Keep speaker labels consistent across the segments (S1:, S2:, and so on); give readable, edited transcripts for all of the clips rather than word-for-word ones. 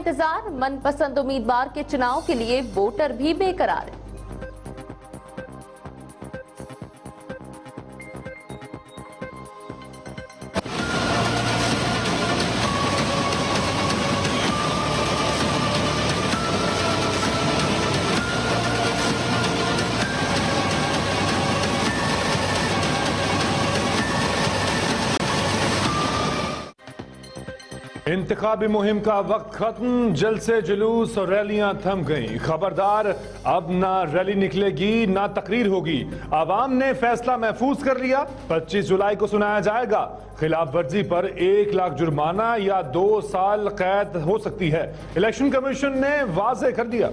S1: इंतजार, मनपसंद उम्मीदवार के चुनाव के लिए वोटर भी बेकरार।
S2: इंतखाबी मुहिम का वक्त खत्म, जलसे जुलूस और रैलियां थम गईं। खबरदार, अब ना रैली निकलेगी ना तकरीर होगी। आवाम ने फैसला महफूज कर लिया। 25 जुलाई को सुनाया जाएगा। खिलाफ वर्जी पर 1 लाख जुर्माना या 2 साल कैद हो सकती है। इलेक्शन कमीशन ने वाज़ेह कर दिया।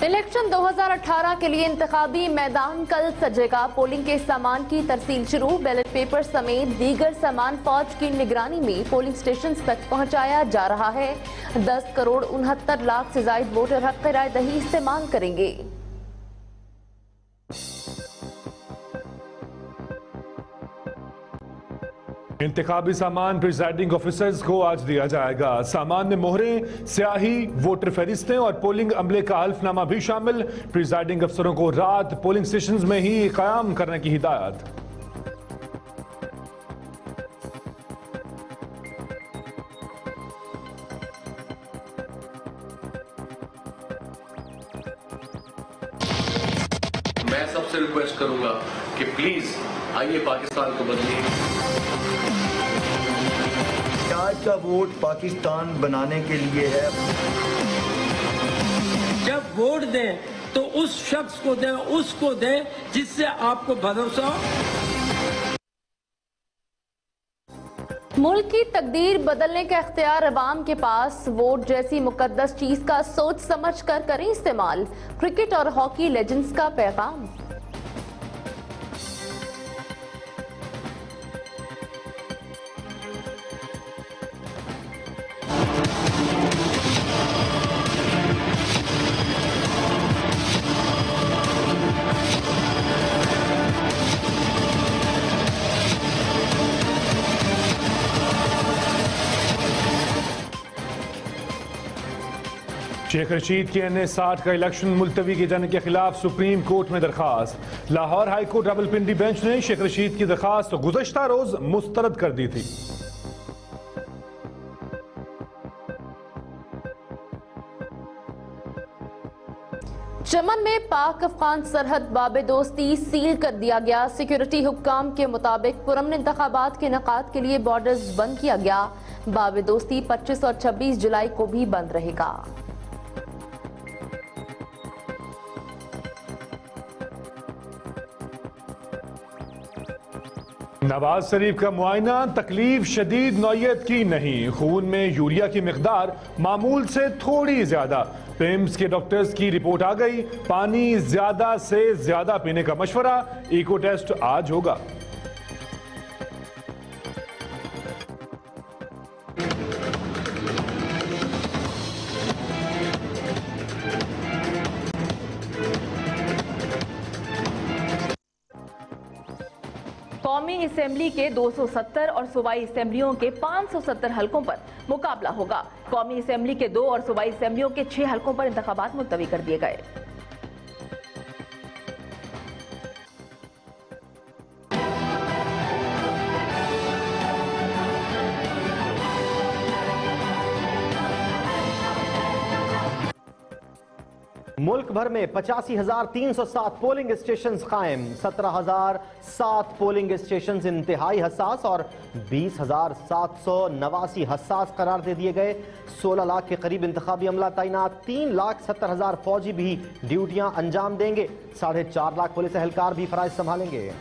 S1: इलेक्शन 2018 के लिए इंतखाबी मैदान कल सजेगा। पोलिंग के सामान की तरसील शुरू। बैलेट पेपर समेत दीगर सामान फौज की निगरानी में पोलिंग स्टेशन तक पहुंचाया जा रहा है। 10 करोड़ 69 लाख से ज्यादा वोटर हक राय दही इस्तेमाल करेंगे।
S2: इंतखाबी सामान प्रिजाइडिंग ऑफिसर्स को आज दिया जाएगा। सामान में मोहरें, स्याही, वोटर फहरिस्तें और पोलिंग अमले का हल्फनामा भी शामिल। प्रिजाइडिंग अफसरों को रात पोलिंग स्टेशंस में ही क़याम करने की हिदायत।
S3: मैं सबसे रिक्वेस्ट करूंगा कि प्लीज आइए पाकिस्तान को बदलिए।
S4: आज का वोट पाकिस्तान बनाने के लिए है।
S5: जब वोट दें तो उस शख्स को दें, उसको दें जिससे आपको भरोसा हो।
S1: मुल्क की तकदीर बदलने का इख्तियार अवाम के पास। वोट जैसी मुकद्दस चीज का सोच समझ कर करें इस्तेमाल। क्रिकेट और हॉकी लेजेंड्स का पैगाम।
S2: शेख रशीद के NA 60 का इलेक्शन मुलतवी किए जाने के खिलाफ सुप्रीम कोर्ट में दरखास्त। Lahore high court Rawalpindi bench ने शेख रशीद की दरखास्त गुज़श्ता रोज मुस्तरद कर दी थी।
S1: चमन में पाक अफगान सरहद बाबे दोस्ती सील कर दिया गया। सिक्योरिटी हुक्काम के मुताबिक पुरअमन इंतखाबात के इनेकाद के लिए बॉर्डर्स बंद किया गया। बाबे दोस्ती 25 और 26 जुलाई को भी बंद रहेगा।
S2: नवाज शरीफ का मुआयना तकलीफ शदीद नौयत की नहीं। खून में यूरिया की मिकदार मामूल से थोड़ी ज्यादा। पिम्स के डॉक्टर्स की रिपोर्ट आ गई। पानी ज्यादा से ज्यादा पीने का मशवरा। इको टेस्ट आज होगा।
S6: कौमी असेंबली के 270 और सूबाई असेंबलियों के 570 हलकों पर मुकाबला होगा। कौमी असेंबली के 2 और सूबाई असेंबलियों के 6 हलकों पर इंतखाबात मुलतवी कर दिए गए।
S7: मुल्क भर में 85,307 पोलिंग स्टेशन कायम। 17,007 पोलिंग स्टेशन इंतहाई हसास और 20,789 हसास करार दे दिए गए। 16 लाख के करीब इंतखाबी अमला तैनात। 3,70,000 फौजी भी ड्यूटियां अंजाम देंगे। 4.5 लाख पुलिस एहलकार भी फराइज संभालेंगे।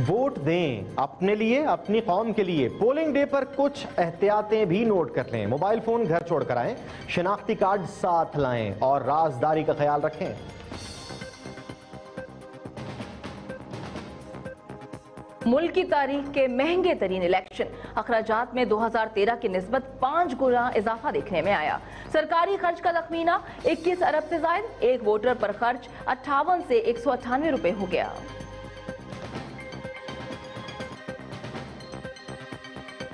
S7: वोट वोट दें अपने लिए, अपनी कौम के लिए। पोलिंग डे पर कुछ एहतियातें भी नोट कर लें। मोबाइल फोन घर छोड़ कर आएं, शनाख्ती कार्ड साथ लाएं और राजदारी का ख्याल रखें।
S6: मुल्क की तारीख के महंगे तरीन इलेक्शन अखराजात में 2013 की निस्बत 5 गुना इजाफा देखने में आया। सरकारी खर्च का तखमीना 21 अरब से जायद, एक वोटर पर खर्च 58 से 198 रुपए हो गया।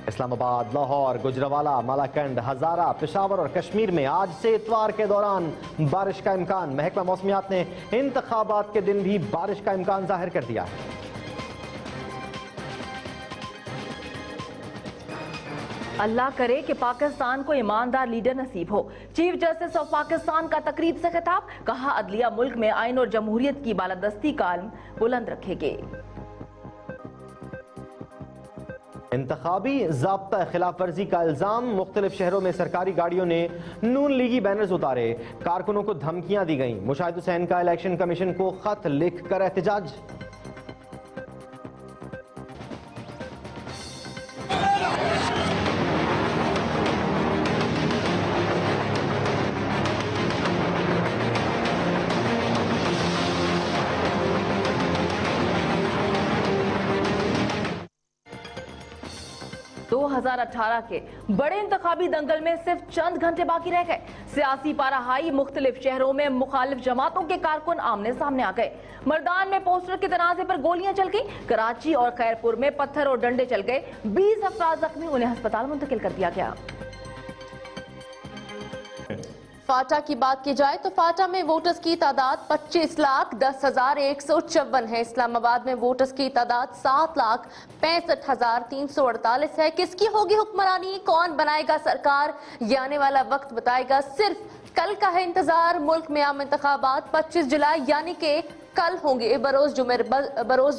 S7: इस्लामाबाद, लाहौर, गुजरावाला, मालाकंड, हजारा, पेशावर और कश्मीर में आज से इतवार के दौरान बारिश का इम्कान। महकमा मौसमियात ने इंतखाबात के दिन भी बारिश का इम्कान जाहिर कर दिया है।
S6: अल्लाह करे कि पाकिस्तान को ईमानदार लीडर नसीब हो। चीफ जस्टिस ऑफ पाकिस्तान का तकरीब से खिताब, कहा अदलिया मुल्क में आइन और जमहूरियत की बालादस्ती का आलम बुलंद रखेगी।
S7: इंतखाबी ज़ाब्ता खिलाफ वर्जी का इल्जाम, मुख्तलिफ शहरों में सरकारी गाड़ियों ने नून लीगी बैनर्स उतारे, कारकुनों को धमकियां दी गईं। मुशाहिद हुसैन का इलेक्शन कमीशन को खत लिख कर एहतजाज।
S6: दो 2018 के बड़े इंतखाबी दंगल में सिर्फ चंद घंटे बाकी रह गए। सियासी पारा हाई, मुख्तलिफ शहरों में मुखालिफ जमातों के कारकुन आमने सामने आ गए। मर्दान में पोस्टर के तनाजे पर गोलियां चल गई। कराची और खैरपुर में पत्थर और डंडे चल गए। 20 अफराद जख्मी, उन्हें अस्पताल मुंतकिल कर दिया गया।
S1: फाटा की बात की जाए तो फाटा में वोटर्स की तादाद 25,10,154 है। इस्लामाबाद में वोटर्स की तादाद 7,65,348 है। किसकी होगी हुक्मरानी, कौन बनाएगा सरकार, ये आने वाला वक्त बताएगा। सिर्फ कल का है इंतजार। मुल्क में आम इंतखाबात 25 जुलाई यानी के कल होंगे, बरोज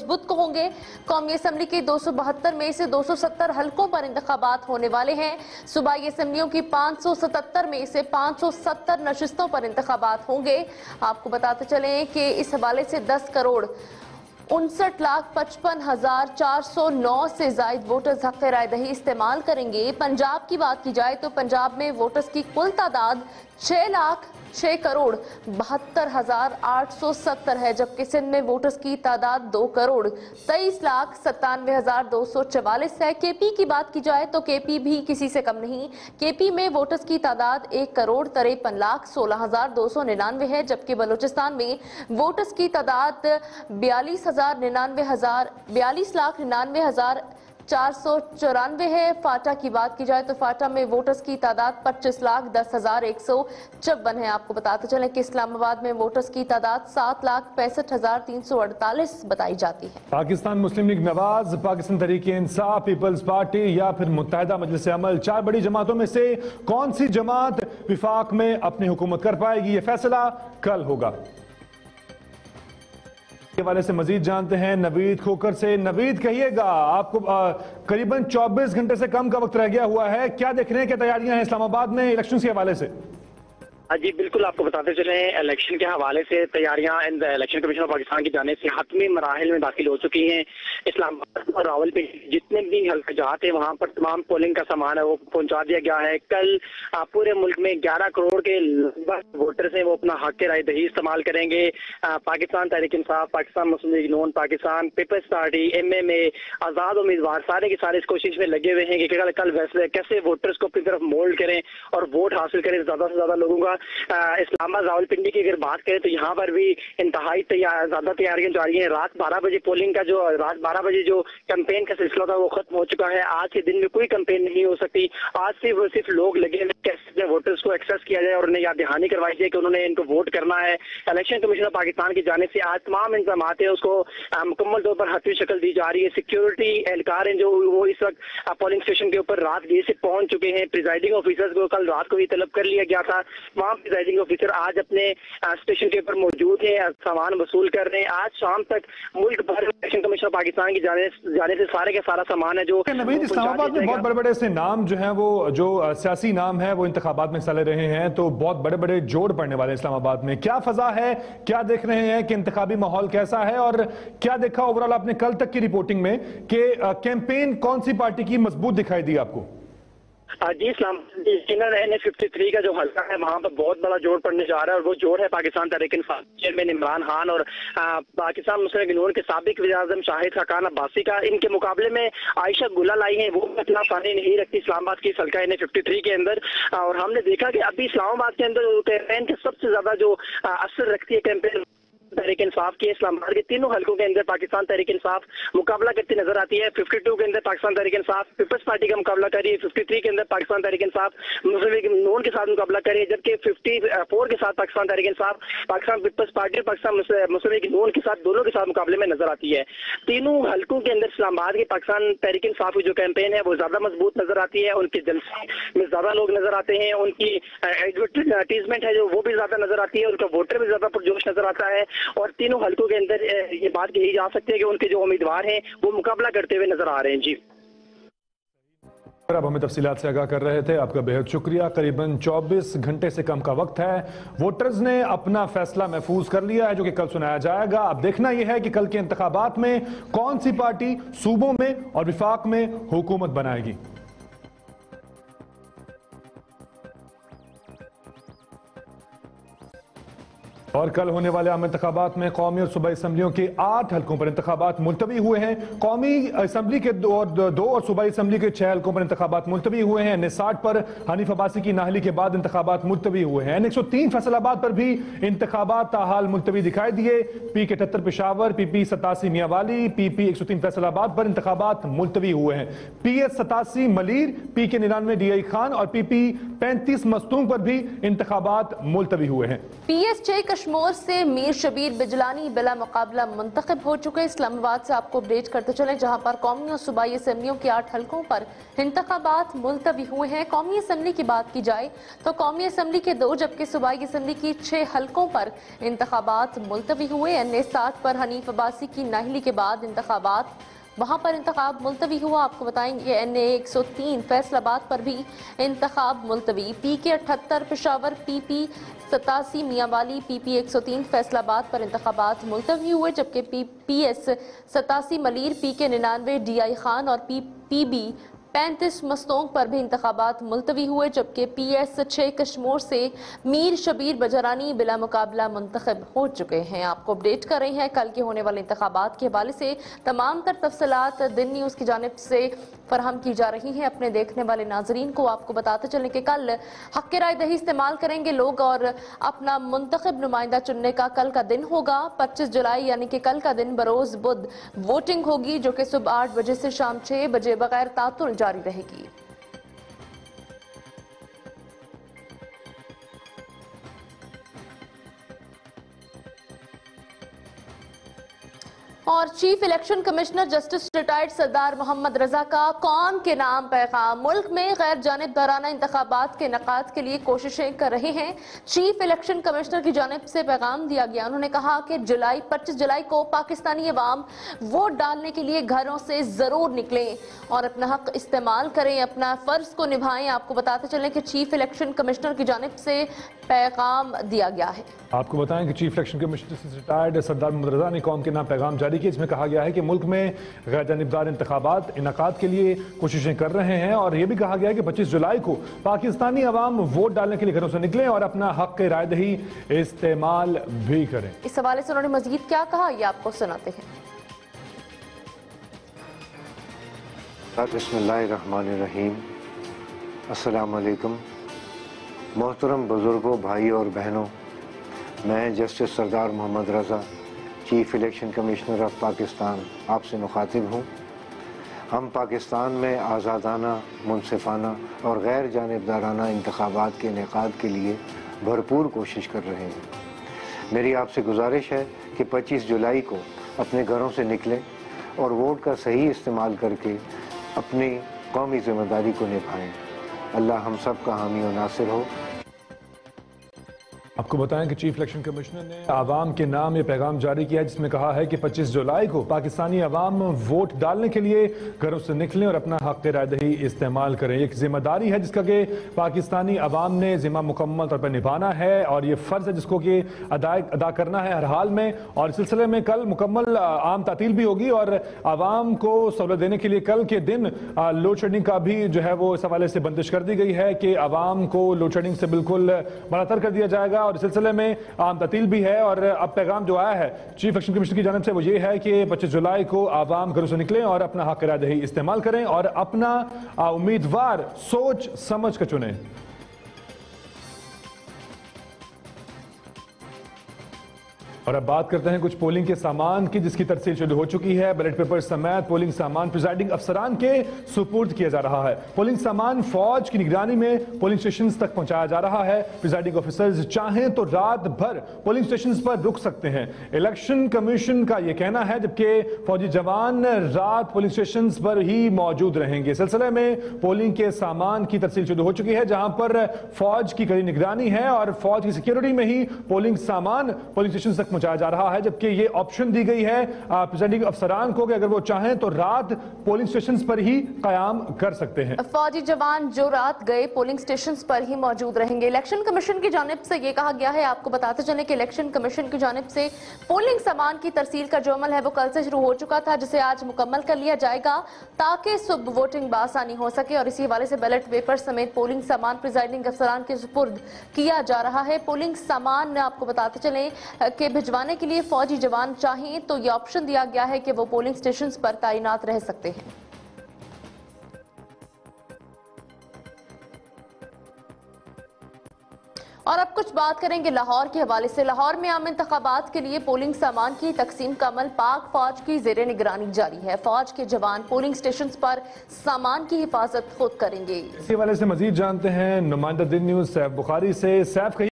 S1: बुध को होंगे। कौमी असम्बली के 272 में से 270 हलकों पर इंतखाबात होने वाले हैं। सूबाई असम्बलियों की 577 में से 570 नशिस्तों पर इंतखाबात होंगे। आपको बताते चलें कि इस हवाले से 10,59,55,409 से जायद वोटर्स हक़ राय दही इस्तेमाल करेंगे। पंजाब की बात की जाए तो पंजाब में वोटर्स की कुल तादाद 6,06,72,870 है, जबकि सिंध में वोटर्स की तादाद 2,23,97,244 है। केपी की बात की जाए तो केपी भी किसी से कम नहीं। केपी में वोटर्स की तादाद 1,53,16,299 है, जबकि बलूचिस्तान में वोटर्स की तादाद 42,99,494 है। फाटा की बात की जाए तो फाटा में वोटर्स की तादाद 25,10,154 है। आपको बताते चलें कि इस्लामाबाद में वोटर्स की तादाद 7,65,348 बताई जाती है।
S2: पाकिस्तान मुस्लिम लीग नवाज, पाकिस्तान तहरीक-ए इंसाफ, पीपल्स पार्टी या फिर मुत्तहिदा मजलिस अमल, 4 बड़ी जमातों में से कौन सी जमात विफाक में अपनी हुकूमत कर पाएगी, ये फैसला कल होगा। के वाले से मजीद जानते हैं नवीद खोकर से। नवीद, कहिएगा, आपको करीबन 24 घंटे से कम का वक्त रह गया हुआ है, क्या देख रहे हैं, क्या तैयारियां हैं इस्लामाबाद में इलेक्शन के हवाले से?
S8: जी बिल्कुल, आपको बताते चले इलेक्शन के हवाले से तैयारियां इलेक्शन कमीशन ऑफ पाकिस्तान की जाने से हतमी मराहिल में दाखिल हो चुकी हैं। इस्लामाबाद और रावलपिंडी जितने भी हल्काजात हैं वहां पर तमाम पोलिंग का सामान है वो पहुंचा दिया गया है। कल पूरे मुल्क में 11 करोड़ के लगभग वोटर्स हैं, वो अपना हक राय दही इस्तेमाल करेंगे। पाकिस्तान तहरीक इंसाफ, पाकिस्तान मुस्लिम लीग नून, पाकिस्तान पीपल्स पार्टी, MMA, आजाद उम्मीदवार सारे के सारे इस कोशिश में लगे हुए हैं कि कल वैसे कैसे वोटर्स को अपनी तरफ मोल्ड करें और वोट हासिल करें ज्यादा से ज्यादा लोगों का। इस्लामाबाद रावलपिंडी की अगर बात करें तो यहाँ पर भी इंतहाई ज्यादा तैयारियां जारी हैं। रात 12 बजे पोलिंग का रात 12 बजे जो कैंपेन का सिलसिला था वो खत्म हो चुका है। आज के दिन में कोई कैंपेन नहीं हो सकती। आज सिर्फ लोग लगे हैं कैसे वोटर्स को एक्सेस किया जाए और उन्हें याद दहानी करवाई जाए कि उन्होंने इनको वोट करना है। इलेक्शन कमीशन ऑफ पाकिस्तान की जाने से आज तमाम इंतजाम है उसको मुकम्मल तौर पर हतमी शक्ल दी जा रही है। सिक्योरिटी एहलकार हैं जो वो इस वक्त पोलिंग स्टेशन के ऊपर रात 20 से पहुंच चुके हैं। प्रिजाइडिंग ऑफिसर्स को कल रात को ही तलब कर लिया गया था। वहाँ तमाम प्रिजाइडिंग ऑफिसर आज अपने स्टेशन के ऊपर मौजूद हैं, सामान वसूल कर रहे हैं। आज शाम तक मुल्क भर इलेक्शन कमीशन ऑफ पाकिस्तान की जाने से सारे के सारा सामान है जो
S2: नवीद, इस्लामाबाद में बहुत बड़े बड़े से नाम जो हैं वो जो सियासी नाम है वो इंतखाबात में हिस्सा ले रहे हैं, तो बहुत बड़े बड़े जोड़ पड़ने वाले इस्लामाबाद में। क्या फजा है, क्या देख रहे हैं कि इंतखाबी माहौल कैसा है, और क्या देखा ओवरऑल आपने कल तक की रिपोर्टिंग में कि कैंपेन कौन सी पार्टी की मजबूत दिखाई दी आपको?
S8: जी NA53 का जो हल्का है वहाँ पर बहुत बड़ा जोड़ पड़ने जा रहा है, और वो जोड़ है पाकिस्तान तहरीक इंसाफ चेयरमैन इमरान खान और पाकिस्तान मुस्लिम लीग नून के साबिक वज़ीर-ए-आज़म शाहिद खाकान अब्बासी का। इनके मुकाबले में आयशा गुलाल आई हैं, वो इतना आसानी नहीं रखती इस्लामाबाद की हल्का NA53 के अंदर। और हमने देखा कि अभी इस्लामाबाद के अंदर कैंपेन के सबसे ज्यादा जो असर रखती है कैंपेन तहरीक इंसाफ की, इस्लामाबाद के तीनों हल्कों के अंदर पाकिस्तान तहरीक इंसाफ मुकाबला करती नजर आती है। 52 के अंदर पाकिस्तान तहरीक इंसाफ पीपल्स पार्टी का मुकाबला कर रही है, 53 के अंदर पाकिस्तान तहरीक इंसाफ मुस्लिम लीग नून के साथ मुकाबला कर रही है, जबकि 54 के साथ पाकिस्तान तहरीक इंसाफ पाकिस्तान पीपल्स पार्टी और पाकिस्तान मुस्लिम लीग नून के साथ दोनों के साथ मुकाबले में नजर आती है। तीनों हल्कों के अंदर इस्लामाबाद की पाकिस्तान तहरीक इंसाफ की जो कैंपेन है वो ज्यादा मजबूत नजर आती है, उनके जलसे में ज्यादा लोग नजर आते हैं, उनकी एडवर्टाइजमेंट है जो वो भी ज्यादा नजर आती है, उनका वोटर भी ज्यादा पुरजोश नजर आता है। और तीनों हल्कों के अंदर ये बात कही जा सकती है कि उनके जो उम्मीदवार हैं वो मुकाबला करते हुए नजर आ रहे हैं। जी,
S2: अब हमें तफसीलात से आगाह कर रहे थे, आपका बेहद शुक्रिया। करीबन 24 घंटे से कम का वक्त है, वोटर्स ने अपना फैसला महफूज कर लिया है जो कि कल सुनाया जाएगा। अब देखना यह है कि कल के इंतखाबात में कौन सी पार्टी सूबों में और विफाक में हुकूमत बनाएगी। और कल होने वाले आम इंतखाबात में कौमी और सूबाई असम्बलियों के 8 हल्कों पर इंतखाबात मुलतवी हुए हैं। कौमी असम्बली के 2 और सूबाई असम्बली के 6 हल्कों पर इंतखाबात मुलतवी हुए हैं। NA60 पर हनीफ अब्बासी की नाहली के बाद इंतखाबात मुलतवी हुए हैं। NA103 फैसलाबाद पर भी इंतखाबात ताहाल मुलतवी दिखाई दिए। PK78 Peshawar, PP 87 Mianwali, PP 103 Faisalabad पर इंतखाबात मुलतवी हुए हैं। PS 87 Malir, PK 99 DI Khan और PP 35 मस्तूंग पर भी इंतखाबात मुलतवी हुए हैं।
S1: PS 6 कश्मीर से मीर शबीर बिजलानी बिला मुकाबला मुंतखब हो चुके। इस्लामाबाद से आपको अपडेट करते चले, जहां पर कौमी और सूबाई असम्बलियों के 8 हल्कों पर इंतखाबात मुलतवी हुए हैं। कौमी असम्बली की बात की जाए तो कौमी असम्बली के 2 जबकि सूबाई असम्बली की 6 हल्कों पर इंतखाबात मुलतवी हुए। NA60 पर हनीफ अब्बासी की नाहली के बाद इंतखाबात वहां पर इंतखाब मुलतवी हुआ। आपको बताएंगे NA103 फैसलाबाद पर भी इंतखाब मुलतवी। PK78 Peshawar, PP 87 Mianwali, PP 103 Faisalabad पर इंतखाबात मुलतवी हुए, जबकि PS 87 Malir, PK 99 DI Khan और PB 35 मस्तोंग पर भी इंतखाबात मुलतवी हुए, जबकि PS 6 कश्मीर से मीर शबीर बजरानी बिला मुकाबला मुंतखब हो चुके हैं। आपको अपडेट कर रहे हैं कल के होने वाले इंतखाबात के हवाले से। तमाम तर तफसीलात दिन न्यूज़ की जानिब से फराहम की जा रही हैं। अपने देखने वाले नाजरीन को आपको बताते चलें कि कल हक़ राय दही इस्तेमाल करेंगे लोग और अपना मुंतखब नुमाइंदा चुनने का कल का दिन होगा। 25 जुलाई यानी कि कल का दिन बरोज़ बुध वोटिंग होगी, जो कि सुबह 8 बजे से शाम 6 बजे बगैर तातुल जारी रहेगी। और chief election commissioner justice retired Sardar Mohammad Raza का कौम के नाम पैगाम। मुल्क में गैर जानिबदाराना इंतखाबात के इनेकाद के लिए कोशिशें कर रहे हैं। चीफ इलेक्शन कमिश्नर की जानिब से पैगाम दिया गया। उन्होंने कहा कि 25 जुलाई को पाकिस्तानी अवाम वोट डालने के लिए घरों से जरूर निकलें और अपना हक इस्तेमाल करें, अपना फर्ज को निभाएं। आपको बताते चलें कि चीफ इलेक्शन कमिश्नर की जानिब से पैगाम दिया गया है।
S2: आपको बताएं कि chief election commissioner retired Sardar Mohammad रजा ने कौम के नाम पैगाम जारी किया, इसमें कहा गया है कि मुल्क में गैर जानिबदार इंतखाबात इनेकाद के लिए कोशिशें कर रहे हैं और यह भी कहा गया है कि 25 जुलाई को पाकिस्तानी अवाम वोट डालने के लिए घरों से निकलें और अपना हक राय दही इस्तेमाल भी करें।
S1: इस हवाले से उन्होंने मजीद क्या कहा, ये आपको सुनाते हैं।
S9: बिस्मिल्लाहिर्रहमानिर्रहीम। अस्सलाम वालेकुम। मोहतरम बुजुर्गों, भाई और बहनों, मैं justice Sardar Mohammad Raza, chief election commissioner of Pakistan, आपसे मुखातिब हूँ। हम पाकिस्तान में आज़ादाना, मुनसिफाना और गैर जानिबदाराना इंतखाबात के इनेकाद के लिए भरपूर कोशिश कर रहे हैं। मेरी आपसे गुजारिश है कि 25 जुलाई को अपने घरों से निकलें और वोट का सही इस्तेमाल करके अपनी कौमी जिम्मेदारी को निभाएं। अल्लाह हम सब का हामी और नासिर हो।
S2: आपको बताएं कि चीफ इलेक्शन कमिश्नर ने आवाम के नाम ये पैगाम जारी किया है जिसमें कहा है कि 25 जुलाई को पाकिस्तानी आवाम वोट डालने के लिए घरों से निकलें और अपना हक रायदही इस्तेमाल करें। एक जिम्मेदारी है जिसका कि पाकिस्तानी आवाम ने जिम्मा मुकम्मल तौर पर निभाना है और ये फर्ज है जिसको कि अदा करना है हर हाल में। और इस सिलसिले में कल मुकम्मल आम तातील भी होगी और आवाम को सहूलत देने के लिए कल के दिन लोड शेडिंग का भी जो है वो इस हवाले से बंदिश कर दी गई है कि आवाम को लोड शेडिंग से बिल्कुल बरातर कर दिया जाएगा। और इस सिलसिले में आम तातील भी है और अब पैगाम जो आया है चीफ इलेक्शन कमिश्नर की जानिब से वो ये है कि 25 जुलाई को आवाम घरों से निकलें और अपना हक रायदही इस्तेमाल करें और अपना उम्मीदवार सोच समझ कर चुनें। और अब बात करते हैं कुछ पोलिंग के सामान की जिसकी तरसील शुरू हो चुकी है। बैलेट पेपर समेत पोलिंग सामान प्रिजाइडिंग अफसरान के सुपुर्द किया जा रहा है। पोलिंग सामान फौज की निगरानी में पोलिंग स्टेशन तक पहुंचाया जा रहा है। प्रिजाइडिंग ऑफिसर्स चाहें तो रात भर पोलिंग स्टेशन पर रुक सकते हैं। इलेक्शन कमीशन का यह कहना है, जबकि फौजी जवान रात पोलिंग स्टेशन पर ही मौजूद रहेंगे। सिलसिले में पोलिंग के सामान की तरसील शुरू हो चुकी है जहां पर फौज की कड़ी निगरानी है और फौज की सिक्योरिटी में ही पोलिंग सामान पोलिंग स्टेशन तक पहुंचाया जा रहा है। जबकि ये ऑप्शन दी गई है प्रिजाइडिंग अफसरान को कि अगर वो चाहें तो रात पोलिंग स्टेशन पर ही कयाम कर सकते हैं।
S1: फौजी जवान जो रात गए पोलिंग स्टेशन पर ही मौजूद रहेंगे। इलेक्शन कमीशन की जानिब से ये कहा गया है, आपको बताते चलें कि इलेक्शन कमीशन की जानिब से पोलिंग सामान की तरसील का जो अमल है वो कल से शुरू हो चुका था, जिसे आज मुकम्मल कर लिया जाएगा ताकि सुबह वोटिंग बासानी हो सके। और इसी हवाले से बैलेट पेपर समेत पोलिंग सामान प्रिजाइडिंग अफसरान के सुपुर्द किया जा रहा है। पोलिंग सामान आपको बताते चलें कि भिजवाने के लिए फौजी जवान चाहें तो यह ऑप्शन दिया गया है कि वो पोलिंग स्टेशंस पर तैनात रह सकते हैं। और अब कुछ बात करेंगे लाहौर के हवाले से। लाहौर में आम इंतखाबात के लिए पोलिंग सामान की तकसीम का अमल पाक फौज की जेर निगरानी जारी है। फौज के जवान पोलिंग स्टेशन पर सामान की हिफाजत खुद करेंगे।
S2: इसी हवाले से मजीद जानते हैं नुमाइंदा दिन न्यूज सैफ बुखारी से। सैफ,